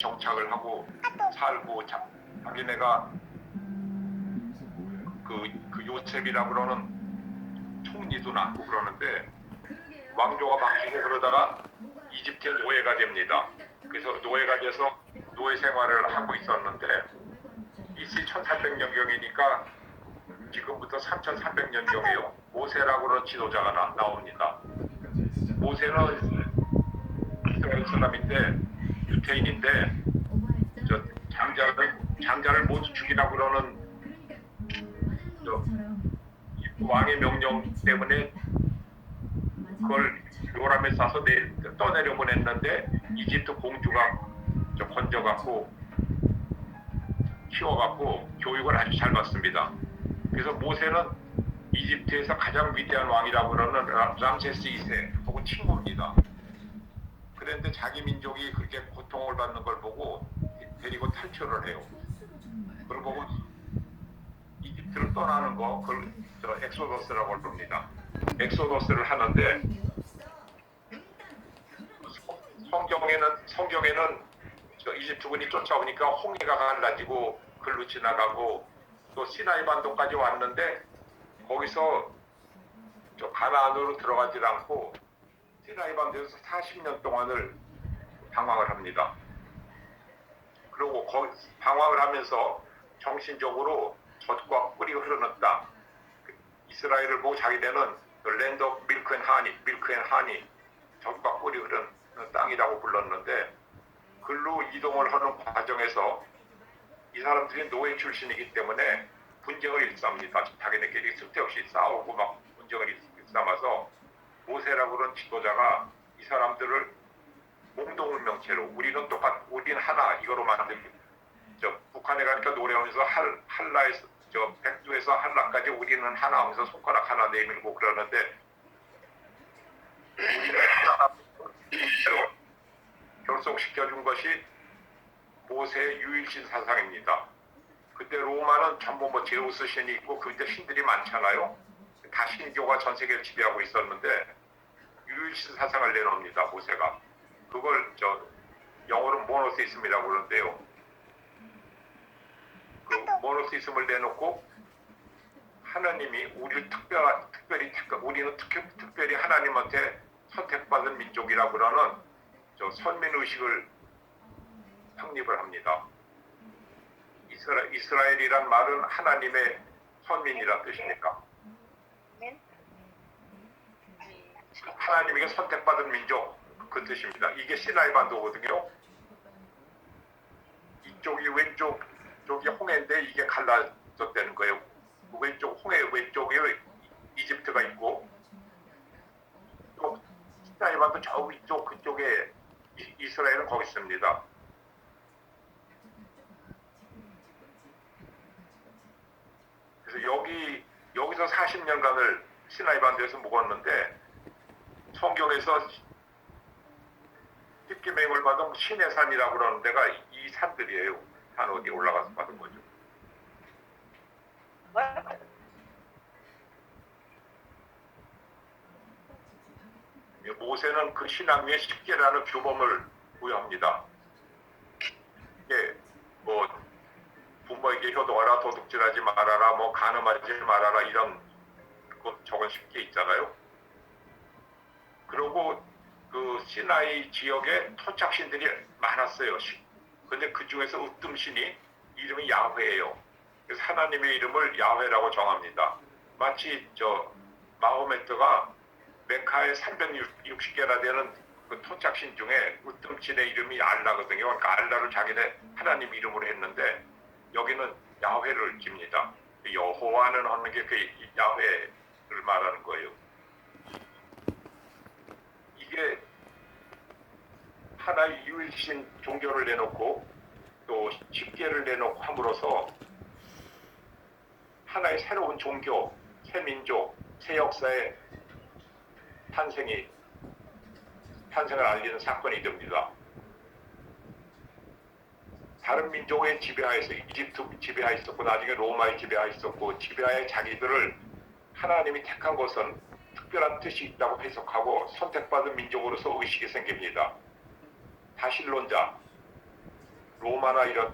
정착을 하고 살고 자기네가 그 요셉이라 그러는 총리도 낳고 그러는데 왕조가 바뀌고 그러다가 이집트의 노예가 됩니다. 그래서 노예가 돼서 노예 생활을 하고 있었는데 BC 1300년경이니까 지금부터 3300년경이요. 모세라고 하는 지도자가 나옵니다. 모세는 이스라엘 사람인데 유태인인데 장자를 모두 죽이라고 그러는 왕의 명령 때문에 그걸 요람에 싸서 떠내려 보냈는데 이집트 공주가 건져갖고 키워갖고 교육을 아주 잘 받습니다. 그래서 모세는 이집트에서 가장 위대한 왕이라고 그러는 람세스 2세 하고 친구입니다. 그런데 자기 민족이 그렇게 고통을 받는 걸 보고 데리고 탈출을 해요. 그걸 보고 이집트를 떠나는 거 그걸 엑소더스라고 부릅니다. 엑소더스를 하는데 성경에는 이집트군이 쫓아오니까 홍해가 갈라지고 글로 지나가고 또 시나이 반도까지 왔는데 거기서 가나안으로 들어가지 않고 시나이 반도에서 40년 동안을 방황을 합니다. 그리고 방황을 하면서 정신적으로 젖과 꿀이 흐르는 땅, 이스라엘을 보고 자기네는 랜드 오브 밀크 앤 하니, 젖과 꿀이 흐르는 땅이라고 불렀는데 글로 이동을 하는 과정에서 이 사람들이 노예 출신이기 때문에 분쟁을 일삼니다. 자기네끼리 쓸데없이 싸우고 막 분쟁을 일삼아서 모세라고 그런 지도자가 이 사람들을 공동명체로 우리는 하나 이거로 만든 북한에 가니까 노래하면서 한라에서 백두에서 한라까지 우리는 하나 하면서 손가락 하나 내밀고 그러는데 결속시켜준 것이 모세의 유일신 사상입니다. 그때 로마는 전부 제우스 신이 있고 그때 신들이 많잖아요. 다 신교가 전 세계를 지배하고 있었는데 유일신 사상을 내놓습니다. 모세가. 그걸 영어로 모노세이즘이라고 그러는데요. 그 모노세이즘을 내놓고 하나님이 우리를 우리는 특별히 하나님한테 선택받은 민족이라고 그러는 선민의식을 확립을 합니다. 이스라엘이란 말은 하나님의 선민이란 뜻이니까. 하나님에게 선택받은 민족 그 뜻입니다. 이게 시나이 반도거든요. 이쪽이 왼쪽 쪽이 홍해인데 이게 갈라졌다는 거예요. 홍해 왼쪽에 이집트가 있고 또 시나이 반도 저 위쪽 그쪽에 이스라엘은 거기 있습니다. 그래서 여기서 40년간을 시나이 반도에서 묵었는데 성경에서 십계명을 받은 신의 산이라고 그러는 데가 이 산들이에요. 산 어디에 올라가서 받은 거죠. 모세는 그 신앙 위에 십계라는 규범을 부여합니다. 이게 부모에게 효도하라, 도둑질하지 말아라, 간음하지 말아라 이런 적은 십계 있잖아요. 그리고 그 시나이 지역에 토착신들이 많았어요. 근데 그 중에서 으뜸신이 이름이 야훼예요. 그래서 하나님의 이름을 야훼라고 정합니다. 마치 마호메트가 메카에 360개나 되는 그 토착신 중에 으뜸신의 이름이 알라거든요. 그러니까 알라를 자기네 하나님 이름으로 했는데 여기는 야훼를 깁니다. 여호와는 하는 게 그 야훼를 말하는 거예요. 이게 하나의 유일신 종교를 내놓고 또 십계를 내놓고 함으로써 하나의 새로운 종교, 새 민족, 새 역사의 탄생을 알리는 사건이 됩니다. 다른 민족의 지배하에서 이집트 지배하에 있었고 나중에 로마의 지배하에 있었고 지배하에 자기들을 하나님이 택한 것은 특별한 뜻이 있다고 해석하고 선택받은 민족으로서 의식이 생깁니다. 다신론자, 로마나 이런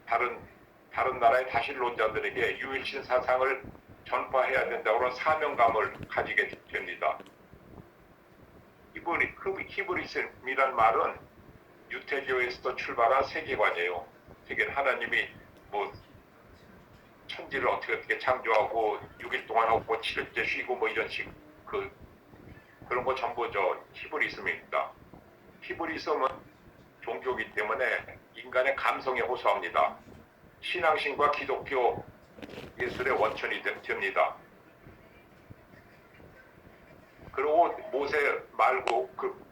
다른 나라의 다신론자들에게 유일신 사상을 전파해야 된다고 하는 사명감을 가지게 됩니다. 히브리즘이란 말은 유태교에서 출발한 세계관이에요. 세계는 하나님이 뭐 천지를 어떻게 창조하고 6일 동안 하고 7일째 쉬고 뭐 이런 식 그런 거 전부 히브리즘입니다. 히브리즘은 종교이기 때문에 인간의 감성에 호소합니다. 신앙심과 기독교 예술의 원천이 됩니다. 그리고 모세 말고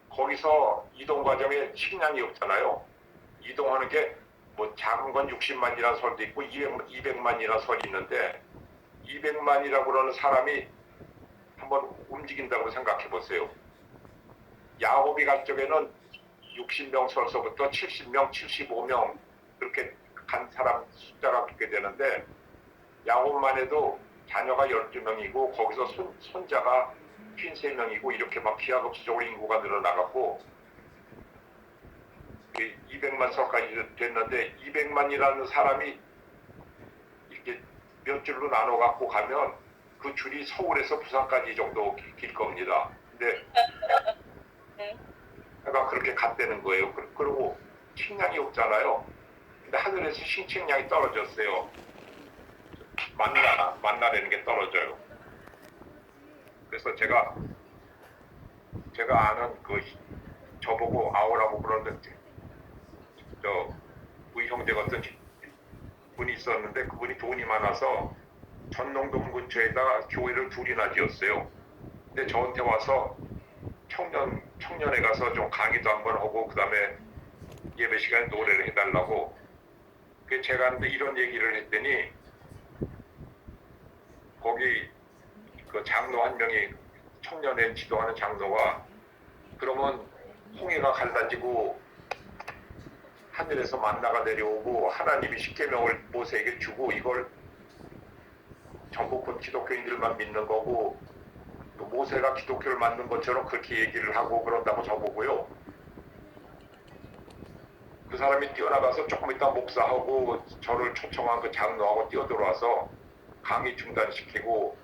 거기서 이동 과정에 식량이 없잖아요. 이동하는 게 뭐 작은 건 60만이라는 설도 있고 200만이라는 설이 있는데 200만이라고 그러는 사람이 한번 움직인다고 생각해 보세요. 야곱이 갈 적에는 60명 설서부터 70명, 75명 그렇게 간 사람 숫자가 그렇게 되는데 야곱만 해도 자녀가 12명이고 거기서 손자가 53명이고 이렇게 막 기하급수적으로 인구가 늘어나갔고 200만 설까지 됐는데 200만이라는 사람이 이렇게 몇 줄로 나눠 갖고 가면 그 줄이 서울에서 부산까지 정도 길 겁니다. 근데 내가 그렇게 갔다는 거예요. 그리고 식량이 없잖아요. 근데 하늘에서 식량이 떨어졌어요. 만나라는 게 떨어져요. 그래서 제가 아는 저보고 아우라고 그러는데 우리 형제 같은 분이 있었는데 그분이 돈이 많아서 전농동 근처에다가 교회를 둘이나 지었어요. 근데 저한테 와서 청년에 가서 좀 강의도 한번 하고 그 다음에 예배 시간에 노래를 해달라고. 그 제가 근데 이런 얘기를 했더니 거기 그 장로 한 명이 청년회 지도하는 장로가 그러면 홍해가 갈라지고 하늘에서 만나가 내려오고 하나님이 십계명을 모세에게 주고 이걸 전국권 기독교인들만 믿는 거고 또 모세가 기독교를 만든 것처럼 그렇게 얘기를 하고 그런다고 저보고요. 그 사람이 뛰어나가서 조금 있다 목사하고 저를 초청한 그 장로하고 뛰어들어와서 강의 중단시키고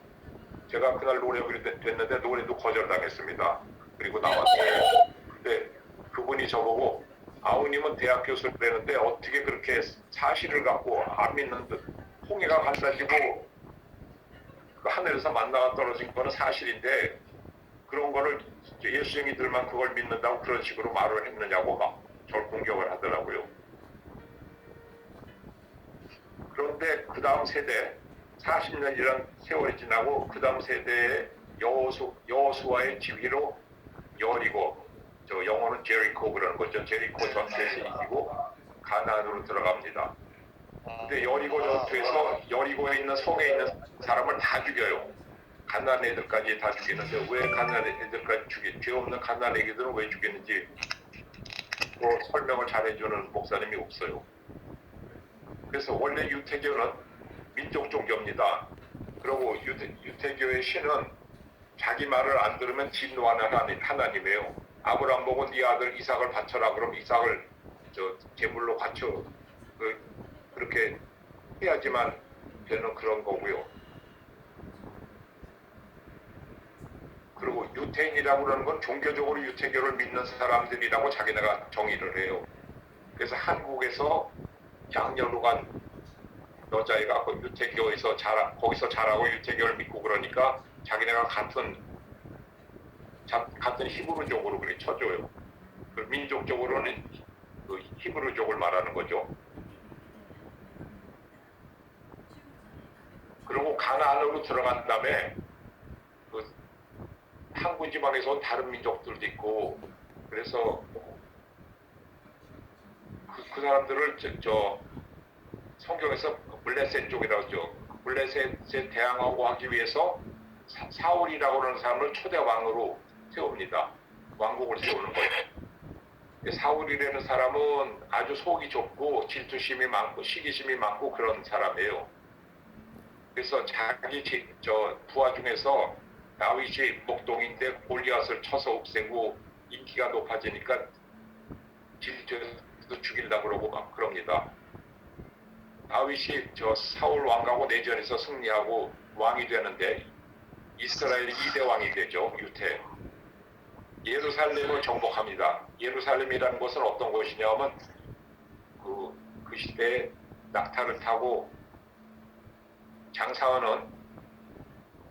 제가 그날 노래 됐는데 노래도 거절당했습니다. 그리고 나왔어요. 근데 그분이 저보고 아우님은 대학 교수라는데 어떻게 그렇게 사실을 갖고 안 믿는 듯 홍해가 갈라지고 그 하늘에서 만나가 떨어진 거는 사실인데 그런 거를 예수쟁이들만 그걸 믿는다고 그런 식으로 말을 했느냐고 막 저를 공격을 하더라고요. 그런데 그 다음 세대 40년이란 세월이 지나고 그 다음 세대의 여호수아의 지휘로 여리고 영어는 제리코 그러는 거죠. 제리코 전투에서 이기고 가나안으로 들어갑니다. 근데 여리고 전투에서 여리고에 있는 성에 있는 사람을 다 죽여요. 가나안 애들까지 다 죽이는데 왜 가나안 애들까지 죄 없는 가나안 애기들은 왜 죽였는지 설명을 잘해주는 목사님이 없어요. 그래서 원래 유태교는 민족 종교입니다. 그리고 유태교의 신은 자기 말을 안 들으면 진노하는 하나님이에요. 아브라함 보고 네 아들 이삭을 바쳐라 그럼 이삭을 제물로 바쳐 그렇게 해야지만 되는 그런 거고요. 그리고 유태인이라고 하는 건 종교적으로 유태교를 믿는 사람들이라고 자기네가 정의를 해요. 그래서 한국에서 양녀로 간 여자애가 유태교에서 거기서 자라고 유태교를 믿고 그러니까 자기네가 같은 히브리족으로 그렇게 쳐줘요. 그 민족적으로는 그 히브리족을 말하는 거죠. 그리고 가나안으로 들어간 다음에 그 항구 지방에서 온 다른 민족들도 있고 그래서 그 사람들을 성경에서 블레셋 쪽이라고 하죠. 블레셋에 대항하고 하기 위해서 사울이라고 하는 사람을 초대 왕으로 세웁니다. 왕국을 세우는 거예요. 사울이라는 사람은 아주 속이 좁고 질투심이 많고 시기심이 많고 그런 사람이에요. 그래서 자기 부하 중에서 다윗이 목동인데 골리앗을 쳐서 없애고 인기가 높아지니까 질투해서 죽일다 그러고 막 그럽니다. 다윗이 저 사울 왕하고 내전에서 승리하고 왕이 되는데 이스라엘이 2대 왕이 되죠. 유태. 예루살렘을 정복합니다. 예루살렘이라는 것은 어떤 곳이냐면 그 시대에 낙타를 타고 장사하는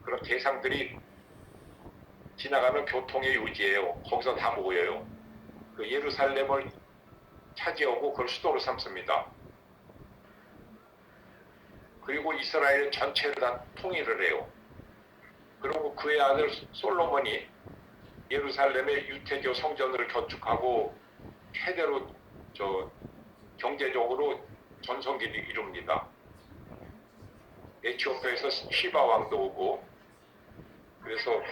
그런 대상들이 지나가면 교통의 요지예요. 거기서 다 모여요. 그 예루살렘을 차지하고 그걸 수도로 삼습니다. 그리고 이스라엘 전체를 다 통일을 해요. 그리고 그의 아들 솔로몬이 예루살렘의 유태교 성전을 건축하고 최대로 경제적으로 전성기를 이룹니다. 에티오피아에서 시바 왕도 오고, 그래서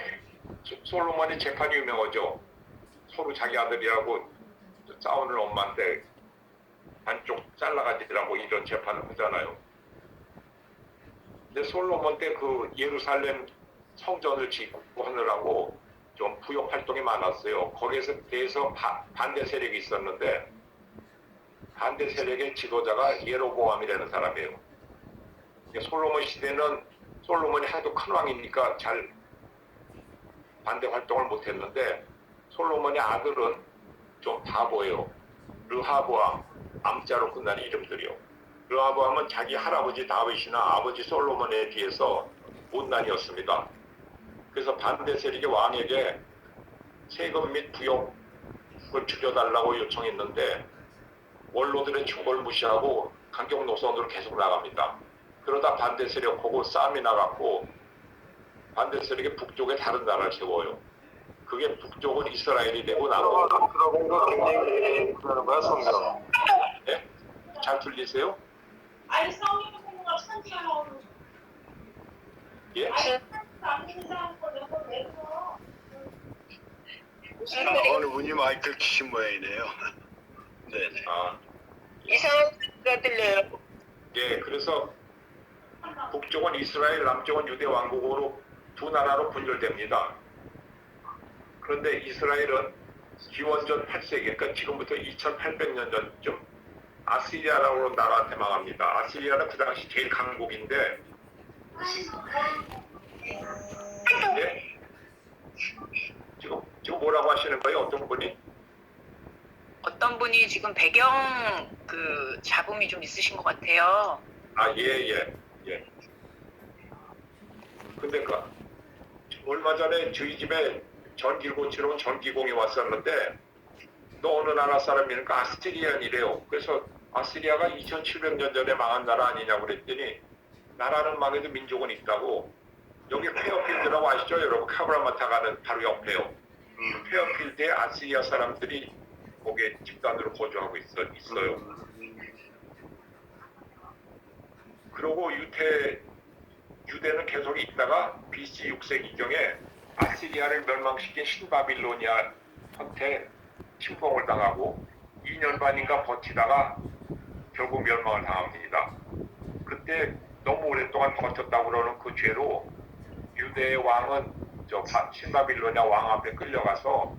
솔로몬의 재판이 유명하죠. 서로 자기 아들이라고 싸우는 엄마한테 반쪽 잘라가지라고 이런 재판을 하잖아요. 근데 솔로몬 때 그 예루살렘 성전을 짓고 하느라고 좀 부역 활동이 많았어요. 거기에서 대해서 반대 세력이 있었는데 반대 세력의 지도자가 예로보암이라는 사람이에요. 솔로몬 시대는 솔로몬이 하도 큰 왕이니까 잘 반대 활동을 못했는데 솔로몬의 아들은 좀 바보예요. 르하보암, 암자로 끝나는 이름들이요. 르하보암은 자기 할아버지 다윗이나 아버지 솔로몬에 비해서 못난이었습니다. 그래서 반대 세력의 왕에게 세금 및 부역을 줄여달라고 요청했는데 원로들의 충고를 무시하고 강경 노선으로 계속 나갑니다. 그러다 반대 세력하고 싸움이 나갔고 반대 세력이 북쪽에 다른 나라를 세워요. 그게 북쪽은 이스라엘이 되고 남쪽은 들어본 거 굉장히 그러는 거야, 성경. 네? 잘 들리세요? 아니 성경 보는 거 천지가 나오는 예? 안 믿는 사람 거 내가 왜 써? 어느 분이 마이크를 키신 모양이네요. 네네. 아, 이상한 소리가 들려요. 예, 그래서 북쪽은 이스라엘, 남쪽은 유대 왕국으로 두 나라로 분열됩니다. 그런데 이스라엘은 기원전 8세기, 그러니까 지금부터 2800년 전쯤 아시리아라고 하는 나라한테 망합니다. 아시리아는 그 당시 제일 강국인데, 네? 지금 뭐라고 하시는 거예요? 어떤 분이? 어떤 분이 지금 배경 그 잡음이 좀 있으신 것 같아요. 아, 예. 근데 얼마 전에 저희 집에 전기를 고치러 온 전기공이 왔었는데 너 어느 나라 사람이니까 아시리안이래요. 그래서 아시리아가 2700년 전에 망한 나라 아니냐고 그랬더니 나라는 망해도 민족은 있다고. 여기 페어필드라고 아시죠? 여러분 카브라마타 가는 바로 옆에요. 페어필드에 아시리아 사람들이 거기에 집단으로 거주하고 있어요. 그리고 유대는 계속 있다가 BC 6세기경에 아시리아를 멸망시킨 신바빌로니아한테 침공을 당하고 2년 반인가 버티다가 결국 멸망을 당합니다. 그때 너무 오랫동안 버텼다고 그러는 그 죄로 유대의 왕은 신바빌로니아 왕 앞에 끌려가서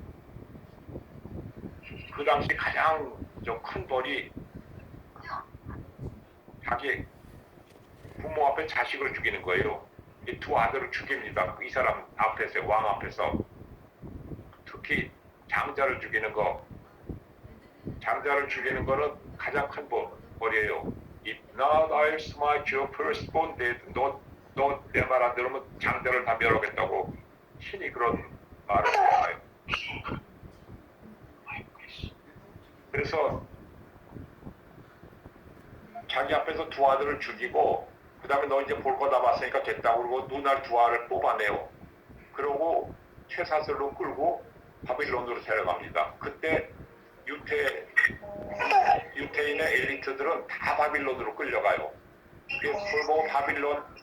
그 당시 가장 좀 큰 벌이 자기 부모 앞에 자식을 죽이는 거예요. 이 두 아들을 죽입니다. 이 사람 앞에서, 왕 앞에서. 특히 장자를 죽이는 거. 장자를 죽이는 거는 가장 큰 벌이에요. If not, I'll smite your firstborn dead. 너 내 말 안 들으면 장자를 다 멸하겠다고 신이 그런 말을 해요. 그래서 자기 앞에서 두 아들을 죽이고 그 다음에 너 이제 볼 거 다 봤으니까 됐다고 그러고 눈알 두 알을 뽑아내요. 그러고 쇠사슬로 끌고 바빌론으로 데려갑니다. 그때 유태인의 엘리트들은 다 바빌론으로 끌려가요. 그걸 보고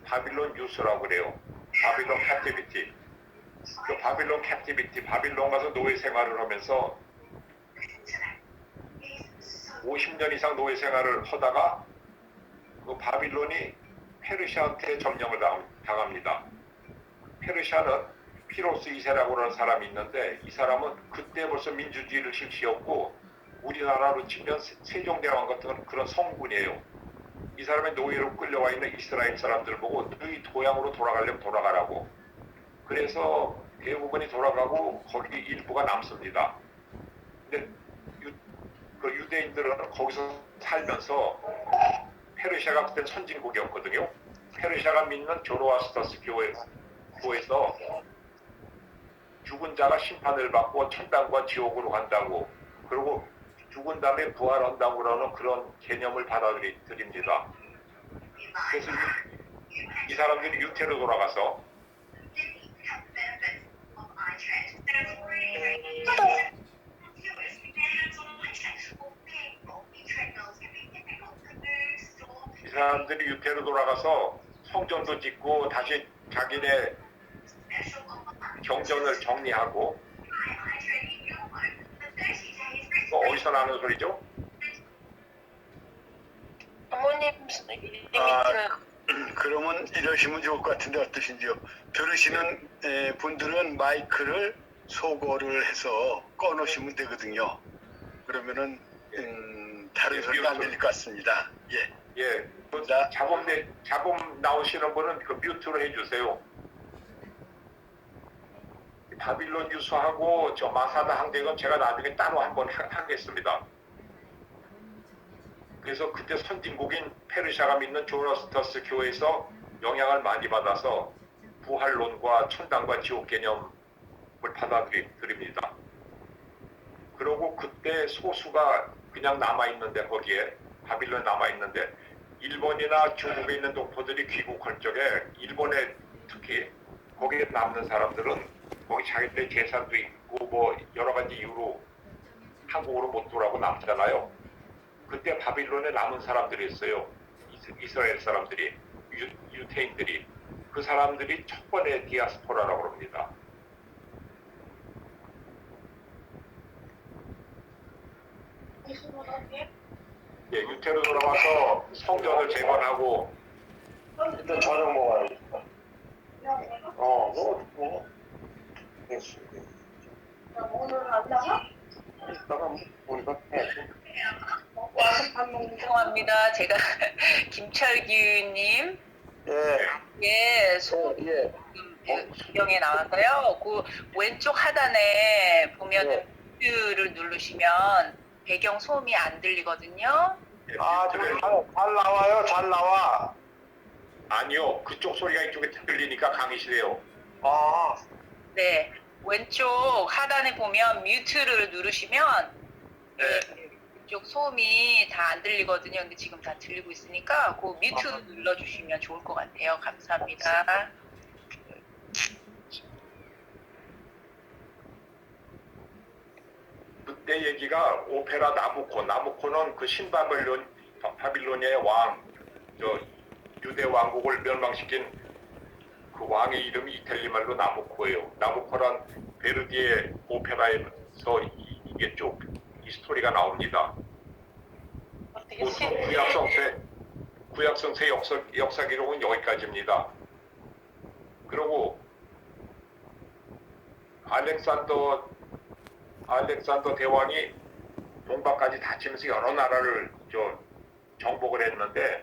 바빌론 유스라고 그래요. 바빌론 캡티비티. 그 바빌론 캡티비티, 바빌론 가서 노예 생활을 하면서 50년 이상 노예 생활을 하다가 그 바빌론이 페르시아한테 점령을 당합니다. 페르시아는 피로스 2세라고 하는 사람이 있는데 이 사람은 그때 벌써 민주주의를 실시했고 우리나라로 치면 세종대왕 같은 그런 성군이에요. 이 사람의 노예로 끌려와 있는 이스라엘 사람들 보고 너희 고향으로 돌아가려면 돌아가라고. 그래서 대부분이 돌아가고 거기 일부가 남습니다. 근데 그 유대인들은 거기서 살면서 페르시아가 그때 선진국이었거든요. 페르시아가 믿는 조로아스터스 교회에서 죽은 자가 심판을 받고 천당과 지옥으로 간다고, 그리고 죽은 다음에 부활한다고 그러는 그런 개념을 받아들입니다. 그래서 이 사람들이 유태로 돌아가서 이 사람들이 유태로 돌아가서 성전도 짓고 다시 자기네 경전을 정리하고. 어디서 나는 소리죠? 부모님 그러면 이러시면 좋을 것 같은데 어떠신지요? 들으시는 분들은 마이크를 소거를 해서 꺼놓으시면 되거든요. 그러면은 다른 소리가 안 들릴 것 같습니다. 예. 예. 그 자. 잡음 나오시는 분은 그 뮤트로 해주세요. 바빌론 유수하고 저 마사다 항쟁은 제가 나중에 따로 한번 하겠습니다. 그래서 그때 선진국인 페르시아가 믿는 조로스터스 교회에서 영향을 많이 받아서 부활론과 천당과 지옥 개념을 받아들입니다. 그리고 그때 소수가 그냥 남아있는데, 거기에 바빌론에 남아있는데 일본이나 중국에 있는 동포들이 귀국할 적에 일본에 특히 거기에 남는 사람들은 거기 자기들 재산도 있고 뭐 여러 가지 이유로 한국으로 못 돌아오고 남잖아요. 그때 바빌론에 남은 사람들이 있어요. 이스라엘 사람들이, 유태인들이. 그 사람들이 첫 번째 디아스포라라고 합니다. 예, 유태로 돌아와서 성전을 재건하고. 일단 저녁 먹어야겠다. 뭐. 오늘 안 나가? 이따가 우리가 해. 와서 밥 먹는 거. 죄송합니다. 제가 김철규님 예. 예, 소금 예. 배경에 나와서요. 그 왼쪽 하단에 보면 예. 뮤트를 누르시면 배경 소음이 안 들리거든요. 예, 아, 지금 잘 나와요. 잘 나와. 아니요, 그쪽 소리가 이쪽에 들리니까 강의시래요. 아, 네, 왼쪽 하단에 보면 뮤트를 누르시면 네. 이쪽 소음이 다 안 들리거든요. 근데 지금 다 들리고 있으니까 그 뮤트 눌러주시면 좋을 것 같아요. 감사합니다. 그때 얘기가 오페라 나부코는 그 바빌로니아의 왕, 저 유대 왕국을 멸망시킨 그 왕의 이름이 이탈리 말로 나부코예요. 나부코란 베르디의 오페라에서 이게 쭉 이 스토리가 나옵니다. 보통 구약성서의 역사 기록은 여기까지입니다. 그리고 알렉산더 대왕이 동방까지 다치면서 여러 나라를 정복을 했는데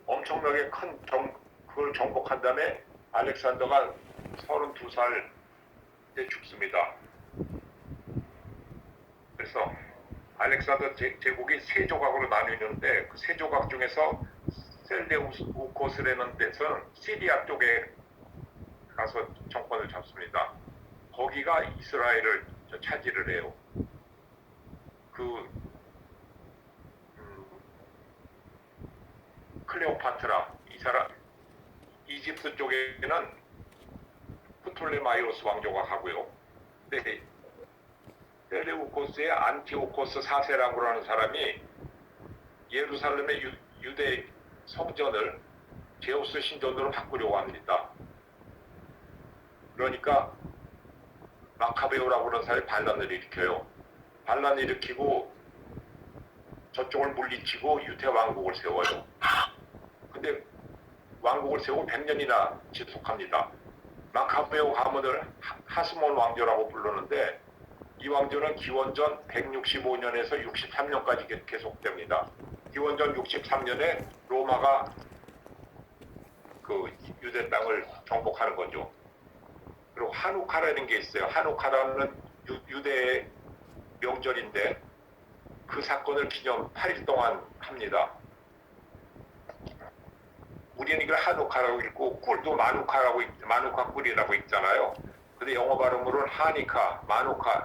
엄청나게 그걸 정복한 다음에 알렉산더가 32살 때 죽습니다. 그래서 알렉산더 제국이 세 조각으로 나뉘는데 그 세 조각 중에서 셀레우코스라는 데서 시리아 쪽에 가서 정권을 잡습니다. 거기가 이스라엘을 차지를 해요. 클레오파트라, 이 사람, 이집트 쪽에는 프톨레마이오스 왕조가 가고요. 근데 셀레우코스의 안티오코스 4세라고 하는 사람이 예루살렘의 유대 성전을 제우스 신전으로 바꾸려고 합니다. 그러니까 마카베오라고 하는 사람이 반란을 일으켜요. 반란을 일으키고 저쪽을 물리치고 유대 왕국을 세워요. 근데 왕국을 세우고 100년이나 지속합니다. 마카베오 가문을 하스몬 왕조라고 부르는데 이왕조는 기원전 165년에서 63년까지 계속됩니다. 기원전 63년에 로마가 그 유대 땅을 정복하는 거죠. 그리고 하누카라는 게 있어요. 하누카라는 유대의 명절인데 그 사건을 기념 8일 동안 합니다. 우리는 이걸 하누카라고 읽고 꿀도 마누카 꿀이라고 읽잖아요. 근데 영어 발음으로는 하니카,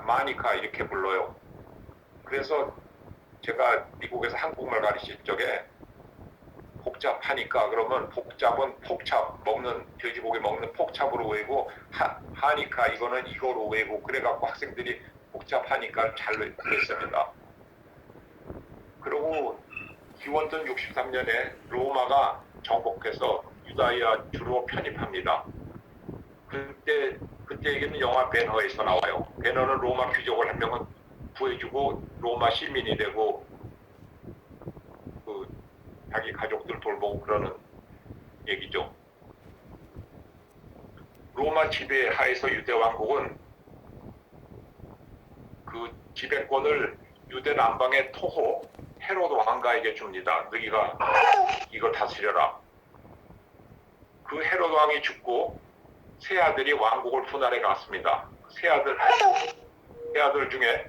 마니카 이렇게 불러요. 그래서 제가 미국에서 한국말 가르칠 적에 복잡하니까 그러면 복잡은 폭찹 돼지고기 먹는 폭찹으로 외우고 하니까 이거는 이거로 외우고 그래갖고 학생들이 복잡하니까 잘 그랬습니다. 그리고 기원전 63년에 로마가 정복해서 유다야 주로 편입합니다. 그때 얘기는 영화 배너에서 나와요. 배너는 로마 귀족을 한 명은 구해주고 로마 시민이 되고 그 자기 가족들 돌보고 그러는 얘기죠. 로마 지배 하에서 유대 왕국은 그 지배권을 유대 남방의 토호 헤로드 왕가에게 줍니다. 너희가 이걸 다스려라. 그 헤로드 왕이 죽고 세 아들이 왕국을 분할해 갔습니다. 세 아들 중에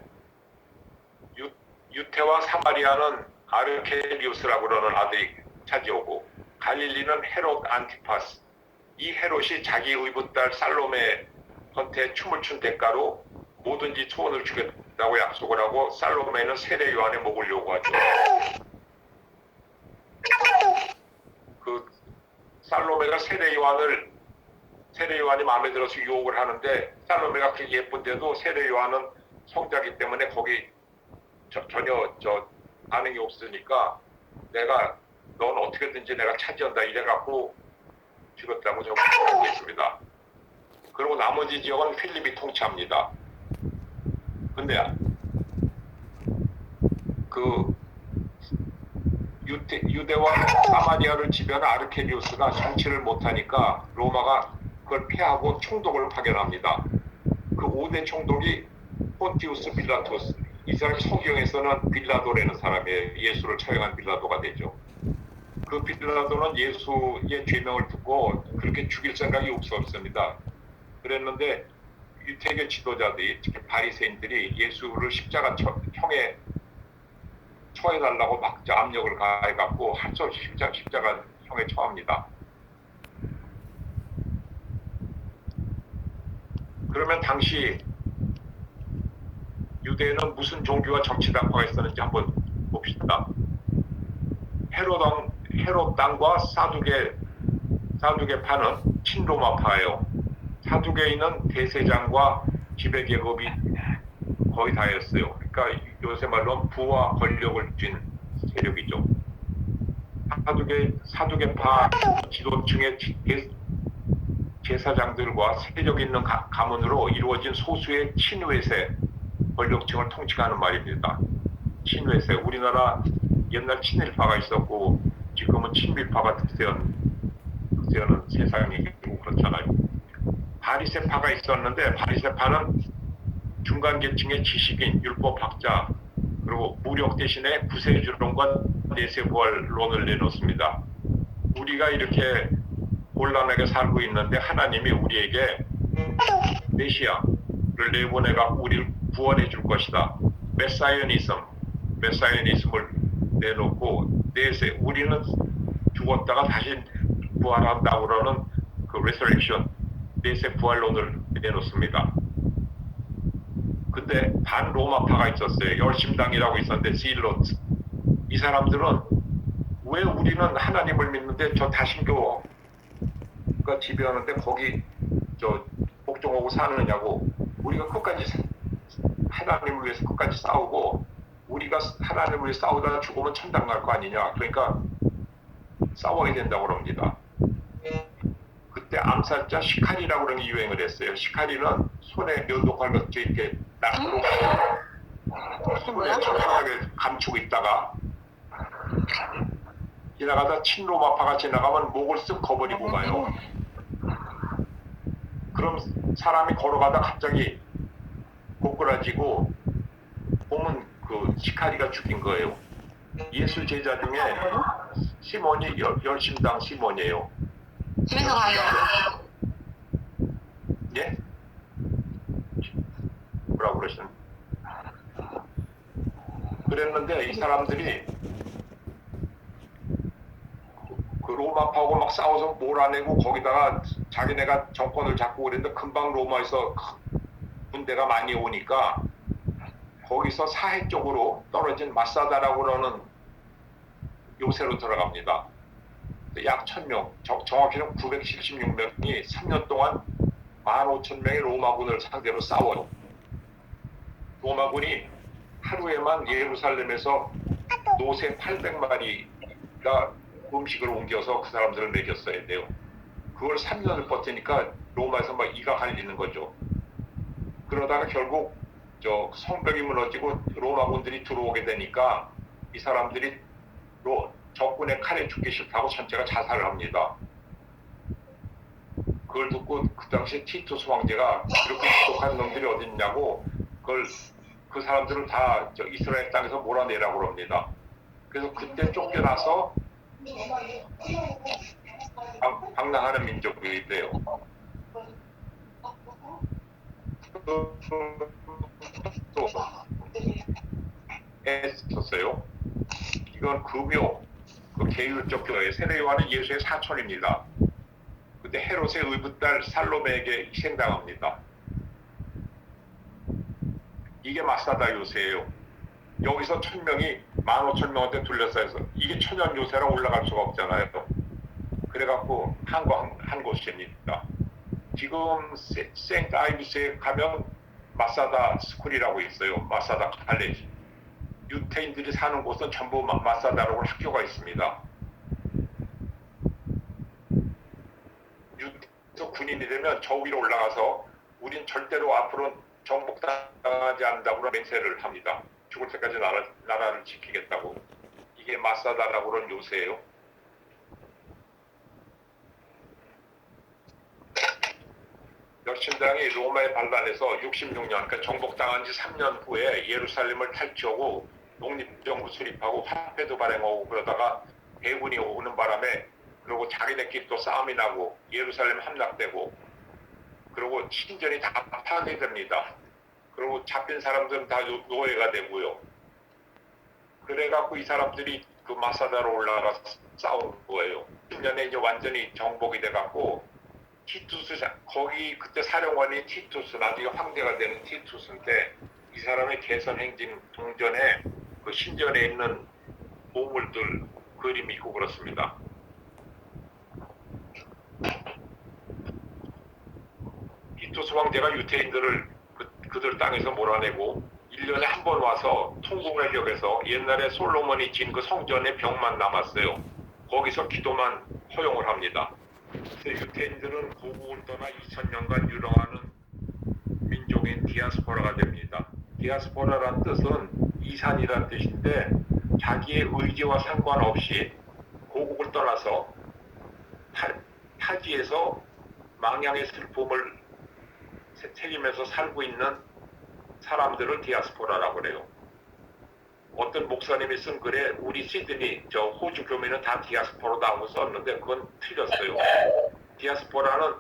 유태와 사마리아는 아르케리우스라고 그러는 아들이 차지오고 갈릴리는 헤롯 안티파스. 이 헤롯이 자기 의붓딸 살로메한테 춤을 춘 대가로 뭐든지 소원을 주겠다고 약속을 하고 살로메는 세례 요한의 목을 요구하죠. 그 살로메가 세례 요한이 마음에 들어서 유혹을 하는데 살로메가 그렇게 예쁜데도 세례 요한은 성자기 때문에 거기 전혀 반응이 없으니까 넌 어떻게든지 내가 차지한다 이래갖고 죽었다고 좀 알고 있습니다. 그리고 나머지 지역은 필립이 통치합니다. 근데 그 유대와 사마리아를 지배하는 아르케리우스가 정치를 못하니까 로마가 그걸 피하고 총독을 파견합니다. 그 5대 총독이 폰티우스 빌라토스. 이 사람이 성경에서는 빌라도라는 사람이에요. 예수를 처형한 빌라도가 되죠. 그 빌라도는 예수의 죄명을 듣고 그렇게 죽일 생각이 없었습니다. 그랬는데 유태계 지도자들이, 특히 바리새인들이 예수를 십자가 형에 처해달라고 막 압력을 가해갖고 할 수 없이 십자가 형에 처합니다. 그러면 당시 유대에는 무슨 종교와 정치당파가 있었는지 한번 봅시다. 헤롯 당과 사두개파는 친로마파예요. 사두개인은 대세장과 지배계급이 거의 다였어요. 그러니까 요새 말로 부와 권력을 쥔 세력이죠. 사두개파 지도층의 제사장들과 세력 있는 가문으로 이루어진 소수의 친외세 권력층을 통치하는 말입니다. 친외세, 우리나라 옛날 친일파가 있었고 지금은 친밀파가 득세하는 세상이고 그렇잖아요. 바리새파가 있었는데 바리새파는 중간 계층의 지식인, 율법학자, 그리고 무력 대신에 구세주론과 내세부활론을 내놓습니다. 우리가 이렇게 곤란하게 살고 있는데 하나님이 우리에게 메시아를 내보내갖고 우리를 구원해 줄 것이다. 메사이어니즘을 내놓고 우리는 죽었다가 다시 부활한다고 그러는 그 resurrection, 내세 부활론을 내놓습니다. 근데 반로마파가 있었어요. 열심당이라고 있었는데 질로트. 이 사람들은 왜 우리는 하나님을 믿는데 저 다신교가 지배하는데 거기 복종하고 사느냐고. 우리가 끝까지 하나님을 위해서 끝까지 싸우고 우리가 하나님을 위해 싸우다가 죽으면 천당 갈 거 아니냐. 그러니까 싸워야 된다고 그럽니다. 그때 암살자 시카리라고 그러는 게 유행을 했어요. 시카리는 손에 면도칼 같이 이렇게 낙으로 손에 천천하게 감추고 있다가 지나가다 친로마파가 지나가면 목을 쓱 거버리고 가요. 그럼 사람이 걸어가다 갑자기 고꾸라지고 보면 그 시카리가 죽인 거예요. 예수 제자 중에 시몬이 열심당 시몬이에요. 집에서 가요. 예? 뭐라고 그러시나? 그랬는데 이 사람들이 그 로마파하고 막 싸워서 몰아내고 거기다가 자기네가 정권을 잡고 그랬는데 금방 로마에서 군대가 많이 오니까 거기서 사해 쪽으로 떨어진 마사다라고 그러는 요새로 들어갑니다. 약 1000명, 정확히는 976명이 3년 동안 15,000명의 로마군을 상대로 싸워요. 로마군이 하루에만 예루살렘에서 노새 800마리가 음식을 옮겨서 그 사람들을 먹였어야 돼요. 그걸 3년을 버티니까 로마에서 막 이가 갈리는 거죠. 그러다가 결국 성벽이 무너지고 로마군들이 들어오게 되니까 이 사람들이 적군의 칼에 죽기 싫다고 전체가 자살을 합니다. 그걸 듣고 그 당시에 티투스 황제가 이렇게 똑똑한 놈들이 어디 있냐고 그 사람들을 다 이스라엘 땅에서 몰아내라고 합니다. 그래서 그때 쫓겨나서 방랑하는 민족이 돼요. 또 했었어요. 이건 금요, 그 계율적 교회 세례요한은 예수의 사촌입니다. 근데 헤롯의 의붓딸 살로메에게 희생당합니다. 이게 마사다 요새예요. 여기서 1000명이 15,000명한테 둘러싸여서 이게 천연 요새라 올라갈 수가 없잖아요. 그래갖고 한 곳입니다. 지금 세인트 아이비스에 가면 마사다 스쿨이라고 있어요. 마사다 칼레지. 유태인들이 사는 곳은 전부 마사다라고 학교가 있습니다. 유태인에서 군인이 되면 저 위로 올라가서 우린 절대로 앞으로는 정복당하지 않는다고 맹세를 합니다. 죽을 때까지 나라를 지키겠다고. 이게 마사다라고 그런 요새예요. 열심당이 로마에 반란해서 66년, 그러니까 정복당한 지 3년 후에 예루살렘을 탈취하고 독립정부 수립하고 화폐도 발행하고 그러다가 해군이 오는 바람에 그리고 자기네끼리 또 싸움이 나고 예루살렘 함락되고 그리고 신전이 다 파괴됩니다. 그리고 잡힌 사람들은 다 노예가 되고요. 그래갖고 이 사람들이 그 마사다로 올라가서 싸운 거예요. 10년에 이제 완전히 정복이 돼갖고 티투스, 거기 그때 사령관이 티투스, 나중에 황제가 되는 티투스인데 이 사람의 개선 행진 동전에 그 신전에 있는 보물들 그림이 있고 그렇습니다. 티투스 황제가 유태인들을 그들 땅에서 몰아내고 1년에 한 번 와서 통곡을 격해서 옛날에 솔로몬이 진 그 성전의 벽만 남았어요. 거기서 기도만 허용을 합니다. 유태인들은 고국을 떠나 2000년간 유랑하는 민족인 디아스포라가 됩니다. 디아스포라란 뜻은 이산이란 뜻인데 자기의 의지와 상관없이 고국을 떠나서 타지에서 망향의 슬픔을 책임에서 살고 있는 사람들을 디아스포라라고 그래요. 어떤 목사님이 쓴 글에 우리 시드니 호주 교민은 다 디아스포라다고 썼는데 그건 틀렸어요. 디아스포라는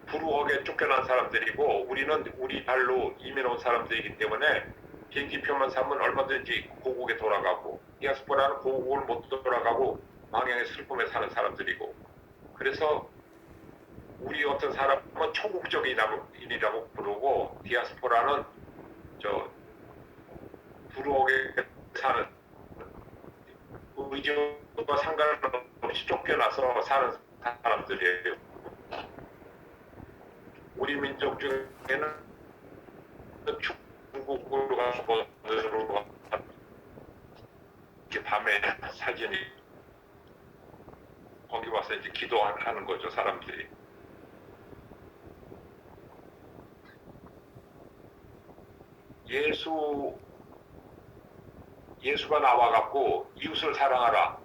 불우하게 쫓겨난 사람들이고 우리는 우리 발로 이민 온 사람들이기 때문에 비행기표만 사면 얼마든지 고국에 돌아가고 디아스포라는 고국을 못 돌아가고 망향의 슬픔에 사는 사람들이고 그래서 우리 어떤 사람은 초국적인이라고 부르고 디아스포라는 불우하게 사는 의지와 상관없이 쫓겨나서 사는 사람들이에요. 우리 민족 중에는 중국으로 가서 이렇게 밤에 사진이 거기 와서 이제 기도하는 거죠, 사람들이. 예수가 나와갖고 이웃을 사랑하라.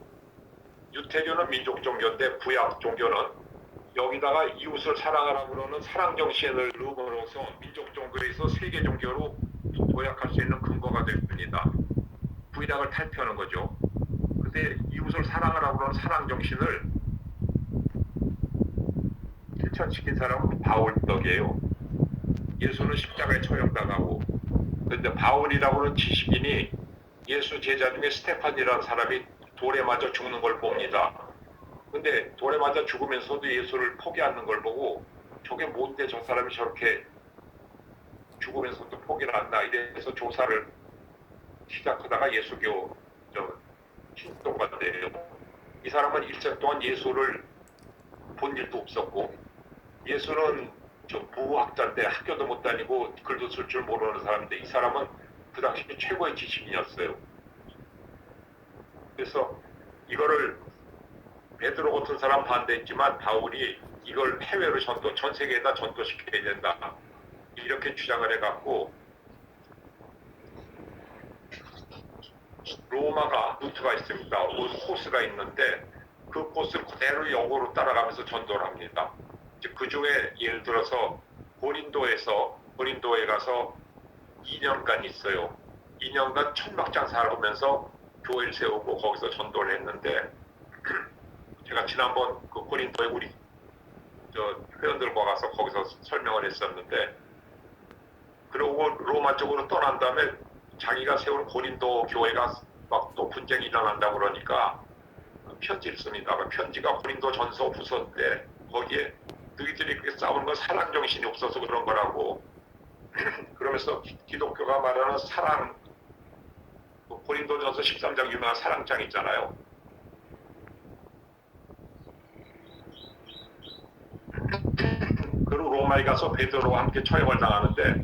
유태교는 민족 종교인데 구약 종교는 여기다가 이웃을 사랑하라 그러는 사랑 정신을 넣음으로써 민족 종교에서 세계 종교로 도약할 수 있는 근거가 됩니다. 부인학을 탈피하는 거죠. 근데 이웃을 사랑하라고 하는 사랑 정신을 실천시킨 사람은 바울덕이에요. 예수는 십자가에 처형당하고, 근데 바울이라고 하는 지식인이 예수 제자 중에 스테판이라는 사람이 돌에 맞아 죽는 걸 봅니다. 근데 돌에 맞아 죽으면서도 예수를 포기하는 걸 보고 저게 뭔데 저 사람이 저렇게 죽으면서도 포기를 한다 이래서 조사를 시작하다가 예수교 신도가 돼요. 이 사람은 일생 동안 예수를 본 일도 없었고, 예수는 무학자인데 학교도 못 다니고 글도 쓸 줄 모르는 사람인데 이 사람은 그 당시 최고의 지식인이었어요. 그래서 이거를 베드로 같은 사람 반대했지만 바울이 이걸 해외로 전 세계에다 전도시켜야 된다 이렇게 주장을 해갖고 로마가 루트가 있습니다. 코스가 있는데 그 코스를 그대로 영어로 따라가면서 전도를 합니다. 그 중에 예를 들어서 고린도에 가서 2년간 있어요. 2년간 천막장 살아오면서 교회를 세우고 거기서 전도를 했는데 제가 지난번 그 고린도에 우리 회원들과 가서 거기서 설명을 했었는데, 그러고 로마 쪽으로 떠난 다음에 자기가 세운 고린도 교회가 막 또 분쟁이 일어난다고 그러니까 편지를 씁니다. 그 편지가 고린도 전서 후서인데 거기에 너희들이 그렇게 싸우는 건 사랑 정신이 없어서 그런 거라고 그러면서 기독교가 말하는 사랑, 고린도전서 13장 유명한 사랑장 있잖아요. 그리고 로마에 가서 베드로와 함께 처형을 당하는데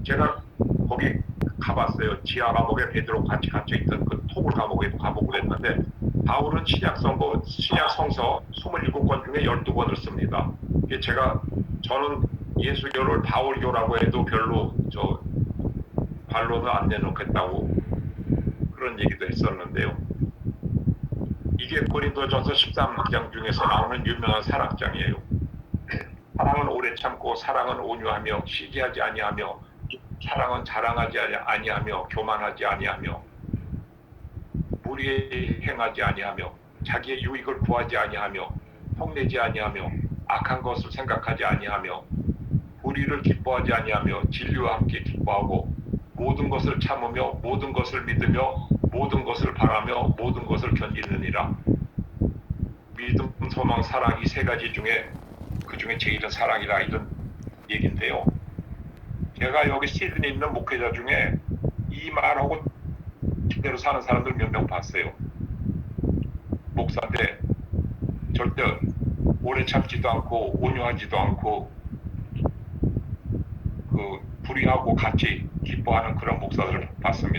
제가 거기 가봤어요. 지하 감옥에 베드로 같이 갇혀있던 그 토굴 감옥에도 가보고 했는데 바울은 신약 성서 27권 중에 12권을 씁니다. 저는 예수교를 바울교라고 해도 별로 반론을 안 내놓겠다고 그런 얘기도 했었는데요. 이게 고린도전서 13장 중에서 나오는 유명한 사랑장이에요. 사랑은 오래 참고 사랑은 온유하며 시기하지 아니하며 사랑은 자랑하지 아니하며 교만하지 아니하며 무리에 행하지 아니하며 자기의 유익을 구하지 아니하며 흉내지 아니하며 악한 것을 생각하지 아니하며 불의를 기뻐하지 아니하며 진리와 함께 기뻐하고 모든 것을 참으며 모든 것을 믿으며 모든 것을 바라며 모든 것을 견디느니라. 믿음, 소망, 사랑 이 세 가지 중에 그 중에 제일은 사랑이라 이런 얘기인데요. 제가 여기 시드니에 있는 목회자 중에 이 말하고 그대로 사는 사람들 몇 명 봤어요. 목사인데 절대 오래 참지도 않고 온유하지도 않고 그 불의하고 같이 기뻐하는 그런 목사들을 봤습니다.